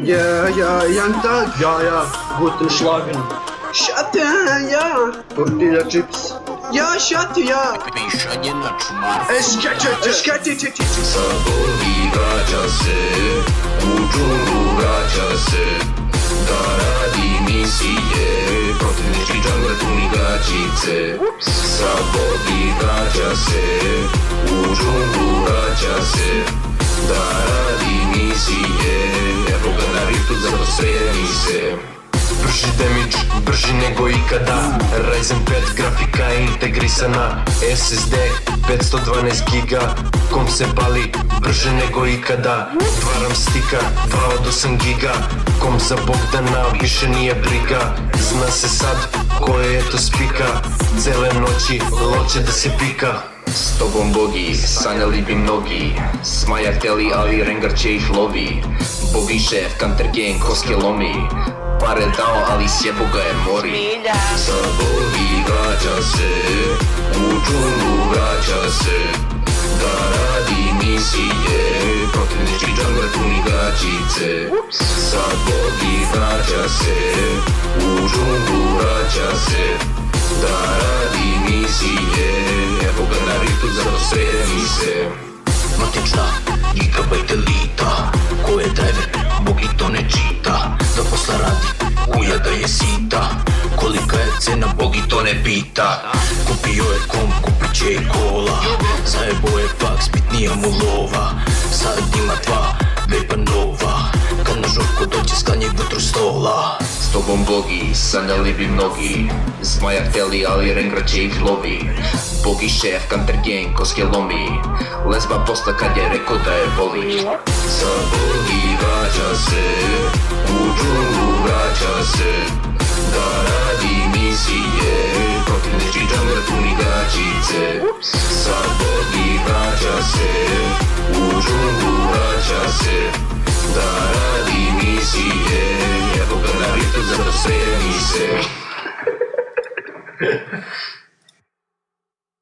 Ja, Young Thug. Ja, guten Schlagen. Schatte, ja. Tortilla Chips. Ja, Schatte, ja. Pišanje na čmar. Skate. Sabovi vraća se, u džunglu vraća se, da radi misije, protivnički džangler puni gaćice. Sabovi vraća se, u džunglu vraća se, da radi misije, evo ga na riftu, zato spremi se. Brži damage, brži nego ikada, Ryzen 5 grafika integrisana, SSD 512 giga, kom se bali, brže nego ikada. Dva RAM stika, 2 od 8 giga, kom za Bogdana više nije briga. Zna se sad koje je to spika, cele noći loće da se pika. S tobom bogi, sanjali bi mnogi, Smaja htjeli ali Rengar će ih lovi. Bogi šef, counter gang, koske lomi, pare dao ali sjebo ga je mori. Sabovi vraća se, u džunglu vraća se, da radi misije, protivnički džangler puni gaćice. Sabovi vraća se, u džunglu vraća se, da radi misije, evo ga na riftu, zato spremi se. Matična, gigabajt elita, ko je driver, bogi to ne čita, da posla radi, ujada je sita, kolika je cena, bogi to ne pita. Kupio je kom, kupit će i kola, zajebo je faks, bitnija mu lova, sad ima dve pa nova, kad na žurku dođe sklanjaj vutru stola. S tobom bogi, sanjali bi mnogi, Zmaja htjeli ali Rengar će ih lovi. Bogi šef, counter gang, koske lomi, lesba posla kad je rekao da je voli. Sabovi vraća se, u džunglu vraća se, da radi misije, protivnički džangler puni gaćice. Sabovi vraća se, u džunglu vraća se, da radi misije, evo ga na riftu, zato spremi se.